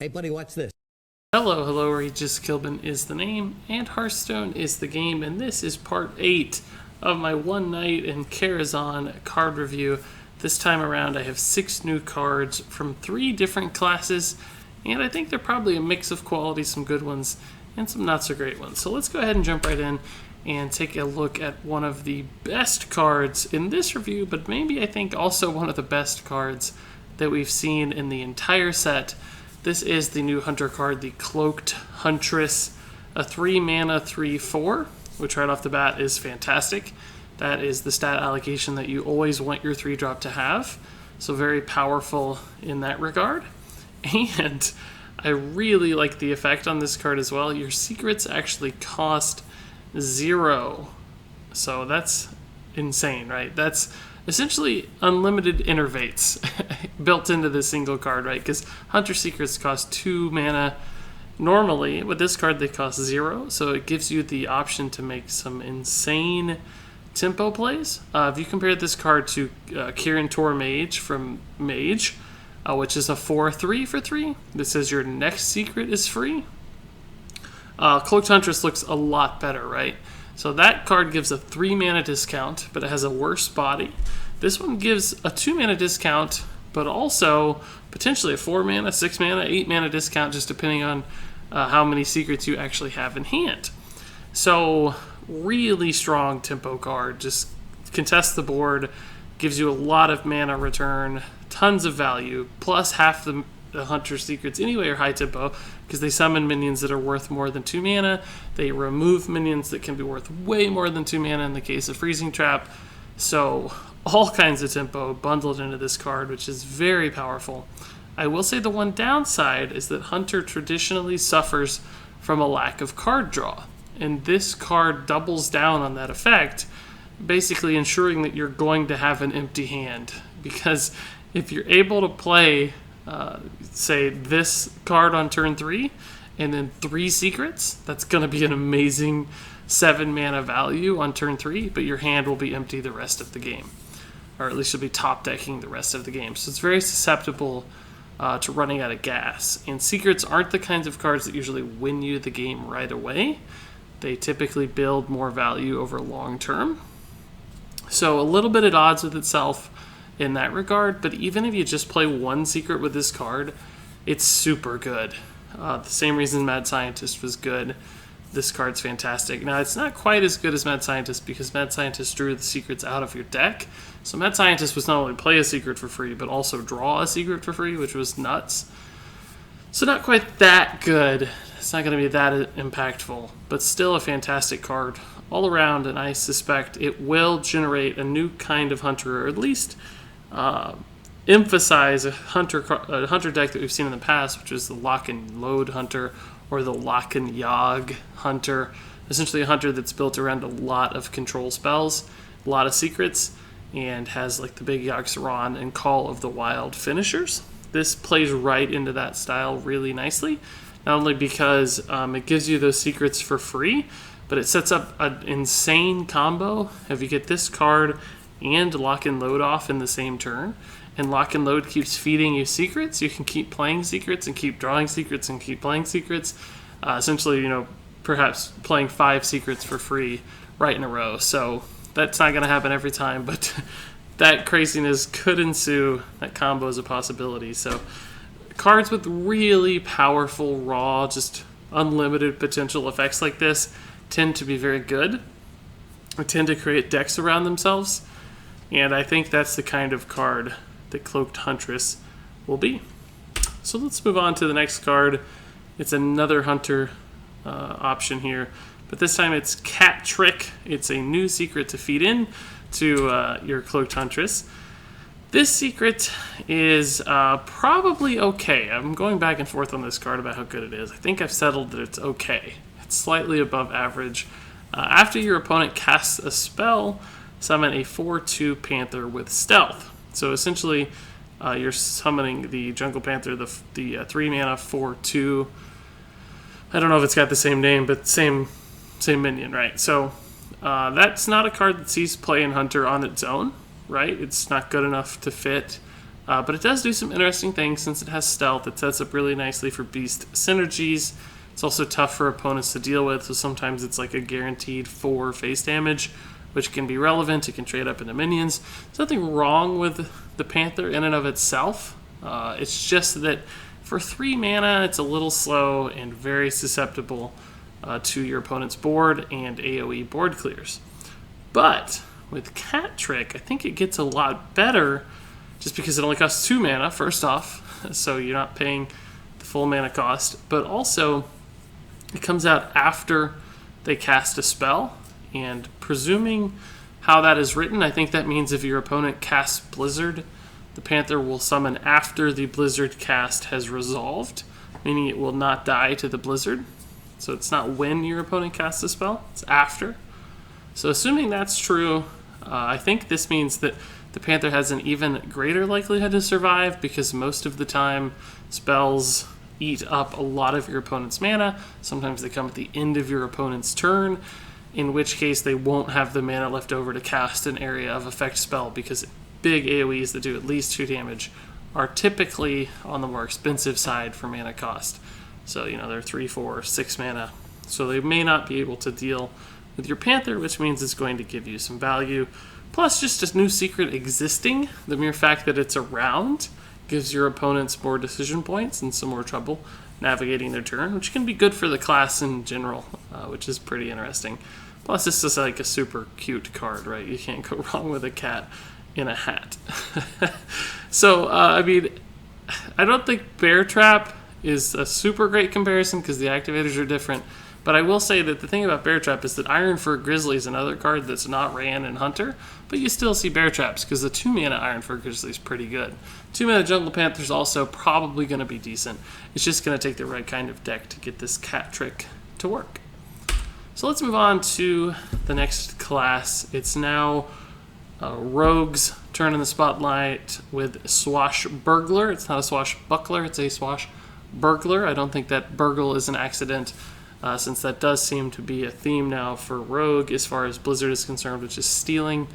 Hey, buddy, watch this. Hello, hello, Regis Kilbin is the name, and Hearthstone is the game, and this is part 8 of my one night in Karazhan card review. This time around, I have 6 new cards from 3 different classes, and I think they're probably a mix of quality, some good ones, and some not so great ones. So let's go ahead and jump right in and take a look at one of the best cards in this review, but maybe I think also one of the best cards that we've seen in the entire set. This is the new Hunter card, the Cloaked Huntress, a 3 mana 3/4, which right off the bat is fantastic. That is the stat allocation that you always want your 3-drop to have, so very powerful in that regard. And I really like the effect on this card as well. Your secrets actually cost 0, so that's insane, right? That's essentially unlimited innervates built into this single card, right? Because Hunter Secrets cost 2 mana normally. With this card, they cost 0, so it gives you the option to make some insane tempo plays. If you compare this card to Kirin Tor Mage from Mage, which is a 4/3 for 3, that says your next secret is free. Cloaked Huntress looks a lot better, right? So that card gives a 3 mana discount, but it has a worse body. This one gives a 2 mana discount, but also potentially a 4 mana, 6 mana, 8 mana discount, just depending on how many secrets you actually have in hand. So really strong tempo card, just contests the board, gives you a lot of mana return, tons of value, plus half the Hunter Secrets anyway are high tempo because they summon minions that are worth more than 2 mana. They remove minions that can be worth way more than 2 mana in the case of Freezing Trap. So all kinds of tempo bundled into this card, which is very powerful. I will say the one downside is that Hunter traditionally suffers from a lack of card draw, and this card doubles down on that effect, basically ensuring that you're going to have an empty hand. Because if you're able to play say this card on turn 3 and then 3 secrets, that's going to be an amazing 7 mana value on turn 3, but your hand will be empty the rest of the game, or at least you'll be top decking the rest of the game. So it's very susceptible to running out of gas, and secrets aren't the kinds of cards that usually win you the game right away. They typically build more value over long term, so a little bit at odds with itself in that regard. But even if you just play one secret with this card, it's super good. The same reason Mad Scientist was good, this card's fantastic. Now, it's not quite as good as Mad Scientist because Mad Scientist drew the secrets out of your deck. So Mad Scientist was not only play a secret for free, but also draw a secret for free, which was nuts. So not quite that good. It's not going to be that impactful, but still a fantastic card all around, and I suspect it will generate a new kind of Hunter, or at least emphasize a hunter deck that we've seen in the past, which is the Lock and Load Hunter or the Lock and Yogg Hunter. Essentially a hunter that's built around a lot of control spells, a lot of secrets, and has like the big Yogg-Saron and Call of the Wild finishers. This plays right into that style really nicely, not only because it gives you those secrets for free, but it sets up an insane combo. If you get this card and Lock and Load off in the same turn, and Lock and Load keeps feeding you secrets, you can keep playing secrets and keep drawing secrets and keep playing secrets. Essentially, perhaps playing 5 secrets for free right in a row. So that's not going to happen every time, but that craziness could ensue. That combo is a possibility. So cards with really powerful, raw, just unlimited potential effects like this tend to be very good. They tend to create decks around themselves. And I think that's the kind of card that Cloaked Huntress will be. So let's move on to the next card. It's another Hunter option here, but this time it's Cat Trick. It's a new secret to feed in to your Cloaked Huntress. This secret is probably okay. I'm going back and forth on this card about how good it is. I think I've settled that it's okay. It's slightly above average. After your opponent casts a spell, summon a 4/2 Panther with Stealth. So essentially, you're summoning the Jungle Panther, the 3 mana 4/2. I don't know if it's got the same name, but same minion, right? So that's not a card that sees play in Hunter on its own, right? It's not good enough to fit But it does do some interesting things since it has stealth. It sets up really nicely for beast synergies. It's also tough for opponents to deal with, so sometimes it's like a guaranteed 4 face damage, which can be relevant. It can trade up into minions. There's nothing wrong with the Panther in and of itself. It's just that for 3 mana, it's a little slow and very susceptible to your opponent's board and AoE board clears. But with Cat Trick, I think it gets a lot better just because it only costs 2 mana, first off, so you're not paying the full mana cost, but also it comes out after they cast a spell, and presuming how that is written, I think that means if your opponent casts Blizzard, the Panther will summon after the Blizzard cast has resolved, meaning it will not die to the Blizzard. So it's not when your opponent casts a spell, it's after. So assuming that's true, I think this means that the Panther has an even greater likelihood to survive because most of the time spells eat up a lot of your opponent's mana. Sometimes they come at the end of your opponent's turn, in which case they won't have the mana left over to cast an area of effect spell because big AoEs that do at least 2 damage are typically on the more expensive side for mana cost. So, they're 3, 4, 6 mana. So they may not be able to deal with your Panther, which means it's going to give you some value. Plus, just a new secret existing, the mere fact that it's around gives your opponents more decision points and some more trouble navigating their turn, which can be good for the class in general, which is pretty interesting. Plus, this is like a super cute card, right? You can't go wrong with a cat in a hat. So, I don't think Bear Trap is a super great comparison because the activators are different. But I will say that the thing about Bear Trap is that Ironfur Grizzly is another card that's not Ran and Hunter, but you still see Bear Traps because the 2 mana Ironfur Grizzly is pretty good. 2 mana Jungle Panther is also probably going to be decent. It's just going to take the right kind of deck to get this Cat Trick to work. So let's move on to the next class. It's now Rogue's turn in the spotlight with Swashbuckler. It's not a Swashbuckler, it's a Swashbuckler. I don't think that burgle is an accident. Since that does seem to be a theme now for Rogue as far as Blizzard is concerned, which is stealing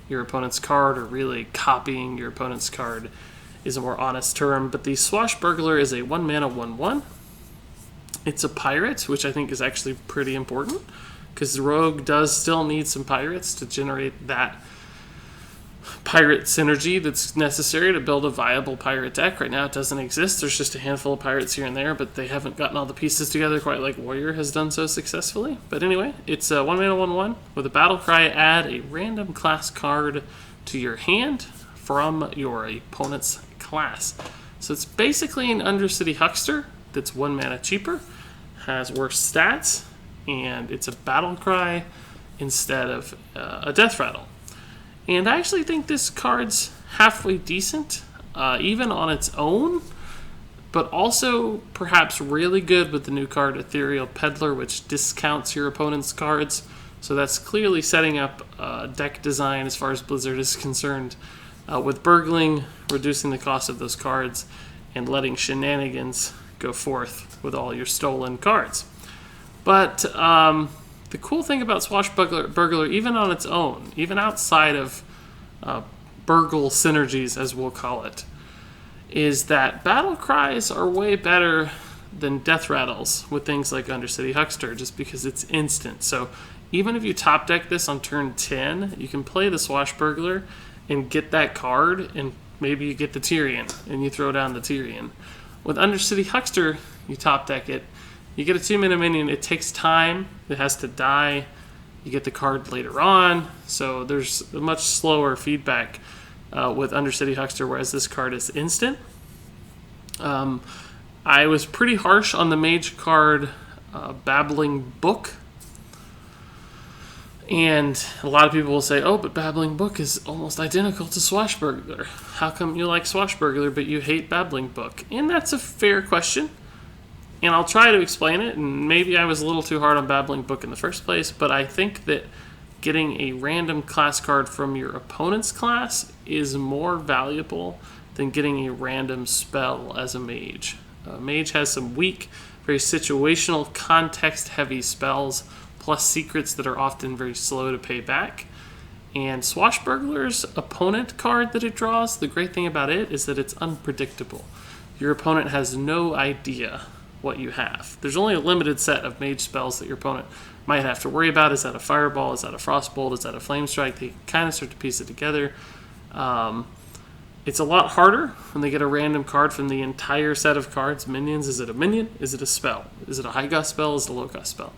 your opponent's card or really copying your opponent's card is a more honest term. But the Swashbuckler is a 1 mana 1/1. It's a pirate, which I think is actually pretty important because Rogue does still need some pirates to generate that pirate synergy that's necessary to build a viable pirate deck. Right now it doesn't exist. There's just a handful of pirates here and there, but they haven't gotten all the pieces together quite like Warrior has done so successfully. But anyway, it's a 1 mana 1/1 with a battle cry. Add a random class card to your hand from your opponent's class. So it's basically an Undercity Huckster that's 1 mana cheaper, has worse stats, and it's a battle cry instead of a death rattle. And I actually think this card's halfway decent, even on its own, but also perhaps really good with the new card Ethereal Peddler, which discounts your opponent's cards. So that's clearly setting up deck design as far as Blizzard is concerned, with burgling, reducing the cost of those cards, and letting shenanigans go forth with all your stolen cards. But the cool thing about Swashbuckler, even on its own, even outside of burgle synergies, as we'll call it, is that battle cries are way better than death rattles with things like Undercity Huckster, just because it's instant. So even if you top deck this on turn 10, you can play the Swashbuckler and get that card, and maybe you get the Tyrion, and you throw down the Tyrion. With Undercity Huckster, you top deck it, you get a 2 mana minion, it takes time, it has to die, you get the card later on, so there's a much slower feedback with Undercity Huckster, whereas this card is instant. I was pretty harsh on the mage card Babbling Book, and a lot of people will say, oh, but Babbling Book is almost identical to Swashbuckler. How come you like Swashbuckler but you hate Babbling Book? And that's a fair question. And I'll try to explain it, and maybe I was a little too hard on Babbling Book in the first place, but I think that getting a random class card from your opponent's class is more valuable than getting a random spell as a mage. Mage has some weak, very situational, context-heavy spells, plus secrets that are often very slow to pay back. And Swashbuckler's opponent card that it draws, the great thing about it is that it's unpredictable. Your opponent has no idea what you have. There's only a limited set of mage spells that your opponent might have to worry about. Is that a fireball? Is that a frostbolt? Is that a flame strike? They kind of start to piece it together. It's a lot harder when they get a random card from the entire set of cards. Minions, is it a minion? Is it a spell? Is it a high gust spell? Is it a low gust spell?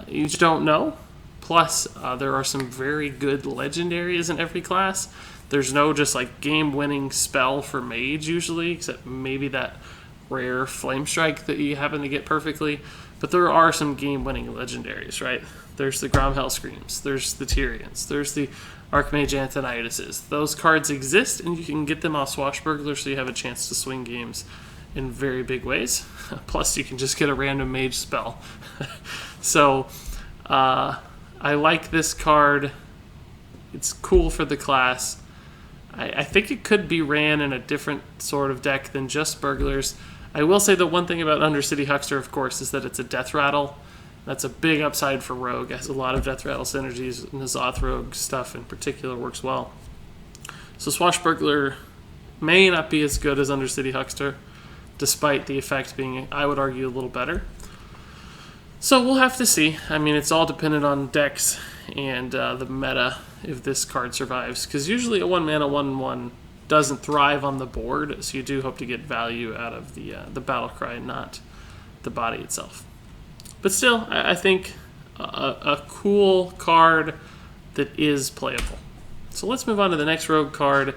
You just don't know. Plus, there are some very good legendaries in every class. There's no just like game-winning spell for mage usually, except maybe that rare flame strike that you happen to get perfectly. But there are some game-winning legendaries, right? There's the Gromhell Screams, there's the Tyrians, there's the Archmage Antoniduses. Those cards exist, and you can get them off Swashbuckler, so you have a chance to swing games in very big ways. Plus, you can just get a random mage spell. So, I like this card. It's cool for the class. I think it could be ran in a different sort of deck than just burglars. I will say the one thing about Undercity Huckster, of course, is that it's a death rattle. That's a big upside for Rogue. It has a lot of death rattle synergies, and the Zoth Rogue stuff in particular works well. So Swashbuckler may not be as good as Undercity Huckster, despite the effect being, I would argue, a little better. So we'll have to see. I mean, it's all dependent on decks and the meta if this card survives. Because usually a 1-mana 1/1 doesn't thrive on the board, so you do hope to get value out of the battle cry, not the body itself. But still, I think a cool card that is playable. So let's move on to the next rogue card.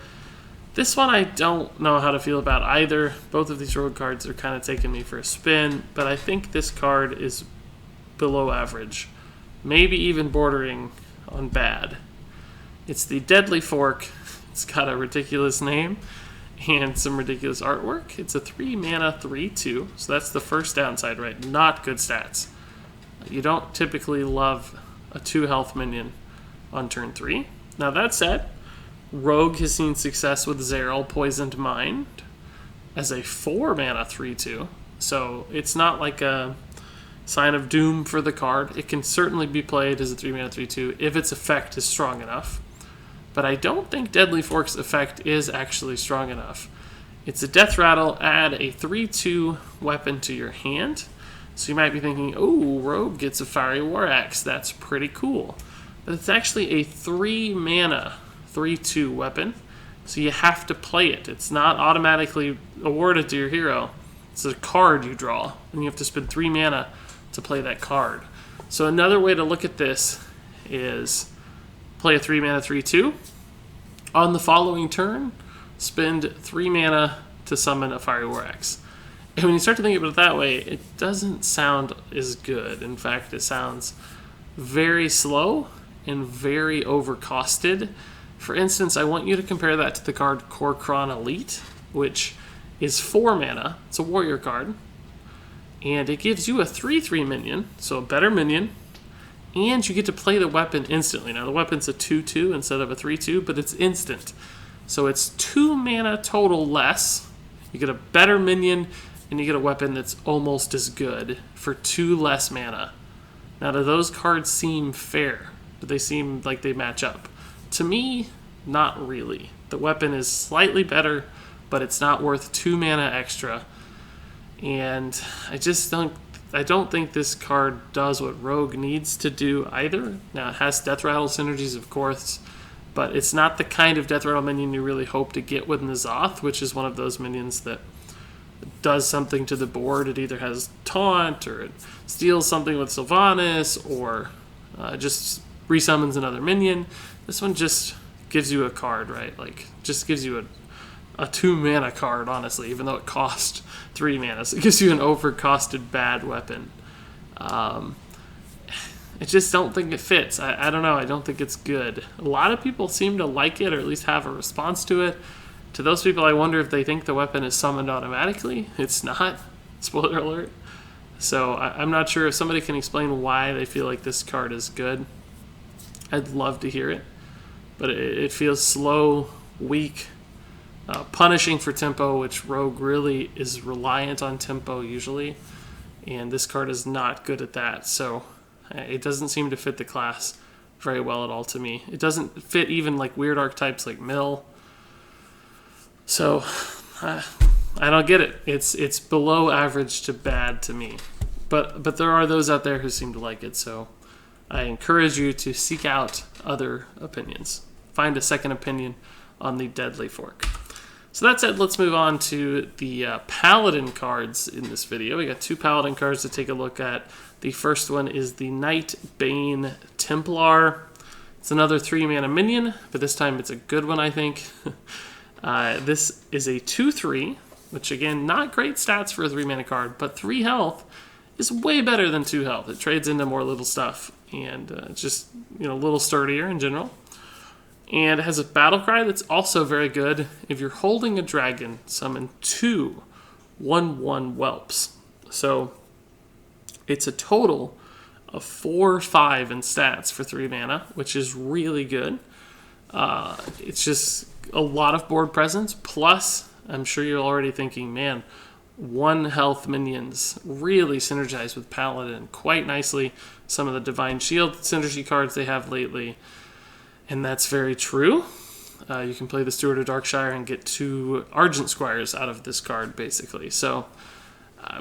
This one I don't know how to feel about either. Both of these rogue cards are kind of taking me for a spin, but I think this card is below average, maybe even bordering on bad. It's the Deadly Fork. It's got a ridiculous name and some ridiculous artwork. It's a 3-mana 3/2, so that's the first downside, right? Not good stats. You don't typically love a 2-health minion on turn 3. Now that said, Rogue has seen success with Zeril Poisoned Mind as a 4-mana 3/2, so it's not like a sign of doom for the card. It can certainly be played as a 3-mana 3/2 if its effect is strong enough. But I don't think Deadly Fork's effect is actually strong enough. It's a Death Rattle, add a 3/2 weapon to your hand. So you might be thinking, oh, Rogue gets a Fiery War Axe. That's pretty cool. But it's actually a 3-mana 3/2 weapon. So you have to play it. It's not automatically awarded to your hero. It's a card you draw, and you have to spend 3 mana to play that card. So another way to look at this is play a 3-mana 3/2. On the following turn, spend 3 mana to summon a Fiery War Axe. And when you start to think about it that way, it doesn't sound as good. In fact, it sounds very slow and very overcosted. For instance, I want you to compare that to the card Kor'kron Elite, which is 4 mana. It's a warrior card. And it gives you a 3/3 minion, so a better minion. And you get to play the weapon instantly. Now, the weapon's a 2/2 instead of a 3/2, but it's instant. So it's 2 mana total less. You get a better minion, and you get a weapon that's almost as good for 2 less mana. Now, do those cards seem fair? Do they seem like they match up? To me, not really. The weapon is slightly better, but it's not worth 2 mana extra. And I don't think this card does what Rogue needs to do either. Now, it has Death Rattle synergies, of course, but it's not the kind of Death Rattle minion you really hope to get with N'Zoth, which is one of those minions that does something to the board. It either has Taunt, or it steals something with Sylvanas, or just resummons another minion. This one just gives you a card, right? Like, just gives you a 2-mana card, honestly, even though it cost 3 mana. So it gives you an overcosted bad weapon. I just don't think it fits. I don't know. I don't think it's good. A lot of people seem to like it, or at least have a response to it. To those people, I wonder if they think the weapon is summoned automatically. It's not. Spoiler alert. So I'm not sure if somebody can explain why they feel like this card is good. I'd love to hear it. But it feels slow, weak, punishing for tempo, which Rogue really is reliant on tempo usually. And this card is not good at that. So it doesn't seem to fit the class very well at all to me. It doesn't fit even like weird archetypes like Mill. So I don't get it. It's below average to bad to me. But there are those out there who seem to like it, so I encourage you to seek out other opinions. Find a second opinion on the Deadly Fork. So that said, let's move on to the Paladin cards in this video. We got 2 Paladin cards to take a look at. The first one is the Night Bane Templar. It's another 3-mana minion, but this time it's a good one, I think. This is a 2/3, which again, not great stats for a 3-mana card, but 3 health is way better than 2 health. It trades into more little stuff, and it's just a little sturdier in general. And it has a battle cry that's also very good. If you're holding a dragon, summon 2 1/1 whelps. So it's a total of 4/5 in stats for 3 mana, which is really good. It's just a lot of board presence. Plus, I'm sure you're already thinking, man, 1 health minions really synergize with Paladin quite nicely. Some of the Divine Shield synergy cards they have lately. And that's very true. You can play the Steward of Darkshire and get 2 Argent Squires out of this card, basically. So,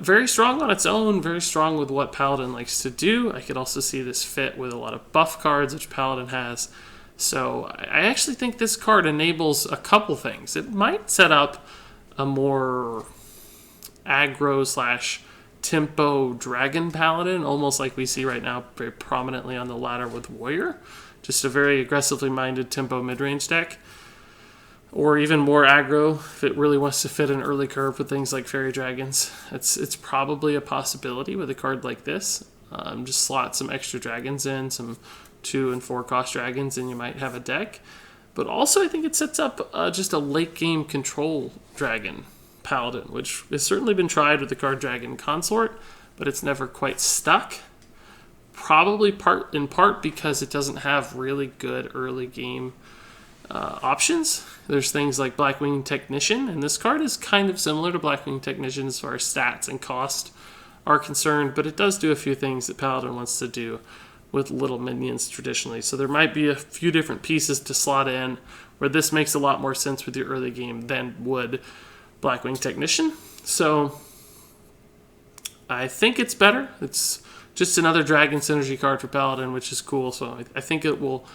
very strong on its own, very strong with what Paladin likes to do. I could also see this fit with a lot of buff cards, which Paladin has. So, I actually think this card enables a couple things. It might set up a more aggro/tempo Dragon Paladin, almost like we see right now very prominently on the ladder with Warrior. Just a very aggressively minded tempo mid-range deck. Or even more aggro if it really wants to fit an early curve with things like Fairy Dragons. It's probably a possibility with a card like this. Just slot some extra dragons in, some 2 and 4 cost dragons, and you might have a deck. But also I think it sets up just a late game control dragon Paladin, which has certainly been tried with the card Dragon Consort, but it's never quite stuck. Probably in part because it doesn't have really good early game options. There's things like Blackwing Technician, and this card is kind of similar to Blackwing Technician as far as stats and cost are concerned, but it does do a few things that Paladin wants to do with little minions traditionally. So there might be a few different pieces to slot in where this makes a lot more sense with your early game than would Blackwing Technician. So I think it's better. It's just another Dragon Synergy card for Paladin, which is cool. So I think it will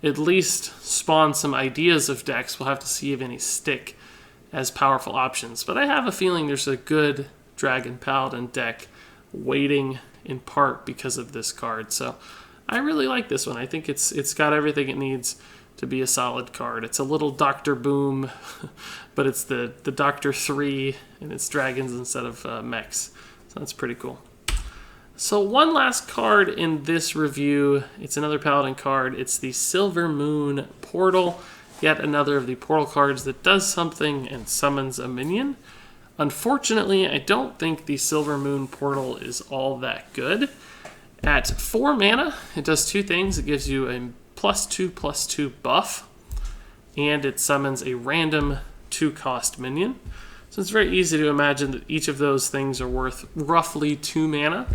at least spawn some ideas of decks. We'll have to see if any stick as powerful options. But I have a feeling there's a good Dragon Paladin deck waiting in part because of this card. So I really like this one. I think it's got everything it needs to be a solid card. It's a little Dr. Boom, but it's the Dr. 3, and it's dragons instead of mechs. So that's pretty cool. So one last card in this review, it's another Paladin card. It's the Silver Moon Portal, yet another of the portal cards that does something and summons a minion. Unfortunately, I don't think the Silver Moon Portal is all that good. At 4 mana, it does 2 things. It gives you a +2/+2 buff, and it summons a random 2-cost minion. So it's very easy to imagine that each of those things are worth roughly 2 mana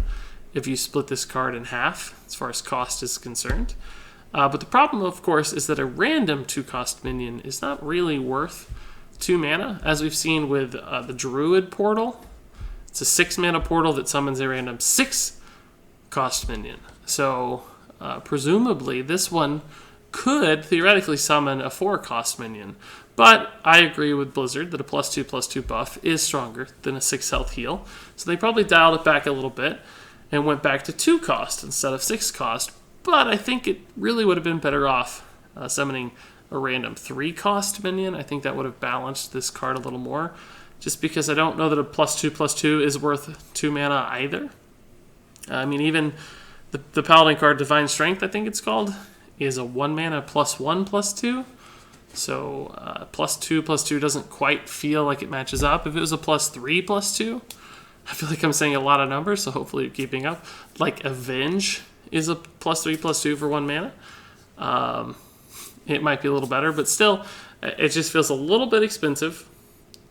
if you split this card in half, as far as cost is concerned. But the problem, of course, is that a random 2-cost minion is not really worth 2 mana, as we've seen with the Druid Portal. It's a 6-mana portal that summons a random 6-cost minion. So presumably this one could theoretically summon a 4-cost minion. But I agree with Blizzard that a +2/+2 buff is stronger than a 6 health heal. So they probably dialed it back a little bit and went back to 2 cost instead of 6 cost. But I think it really would have been better off summoning a random 3-cost minion. I think that would have balanced this card a little more. Just because I don't know that a +2/+2 is worth 2 mana either. I mean, even the Paladin card Divine Strength, I think it's called, is a 1 mana +1/+2. So +2/+2 doesn't quite feel like it matches up. If it was a +3/+2, I feel like I'm saying a lot of numbers, so hopefully you're keeping up. Like Avenge is a +3/+2 for 1 mana. It might be a little better, but still, it just feels a little bit expensive.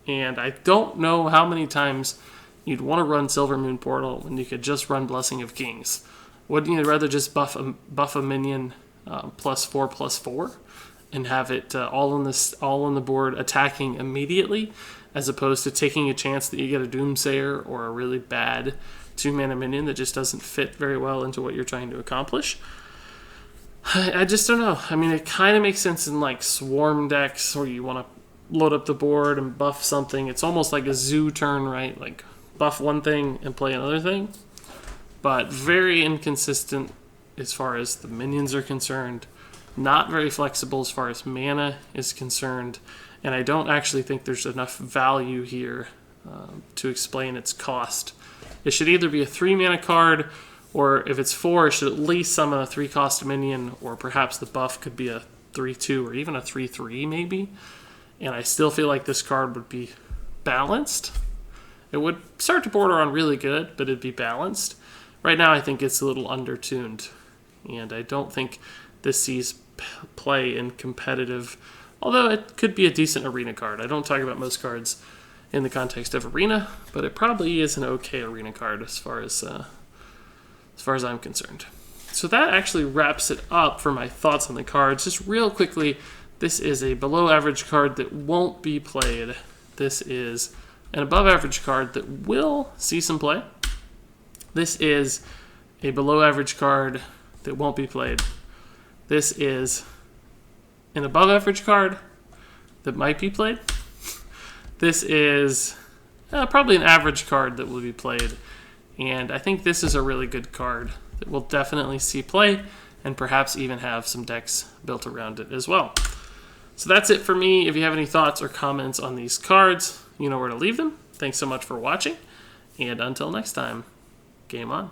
And I don't know how many times you'd want to run Silver Moon Portal when you could just run Blessing of Kings. Wouldn't you rather just buff a minion +4/+4, and have it all on the board attacking immediately, as opposed to taking a chance that you get a Doomsayer or a really bad 2-mana minion that just doesn't fit very well into what you're trying to accomplish. I just don't know. I mean, it kind of makes sense in like swarm decks where you want to load up the board and buff something. It's almost like a zoo turn, right? Like buff one thing and play another thing. But very inconsistent as far as the minions are concerned. Not very flexible as far as mana is concerned. And I don't actually think there's enough value here to explain its cost. It should either be a 3-mana card, or if it's 4, it should at least summon a 3-cost minion, or perhaps the buff could be a 3/2 or even a 3/3 maybe. And I still feel like this card would be balanced. It would start to border on really good, but it'd be balanced. Right now I think it's a little undertuned, and I don't think this sees play in competitive, although it could be a decent arena card. I don't talk about most cards in the context of arena, but it probably is an okay arena card as far as I'm concerned. So that actually wraps it up for my thoughts on the cards. Just real quickly, this is a below average card that won't be played. This is an above average card that will see some play. This is a below average card that won't be played. This is an above average card that might be played. This is probably an average card that will be played. And I think this is a really good card that will definitely see play and perhaps even have some decks built around it as well. So that's it for me. If you have any thoughts or comments on these cards, you know where to leave them. Thanks so much for watching. And until next time, game on.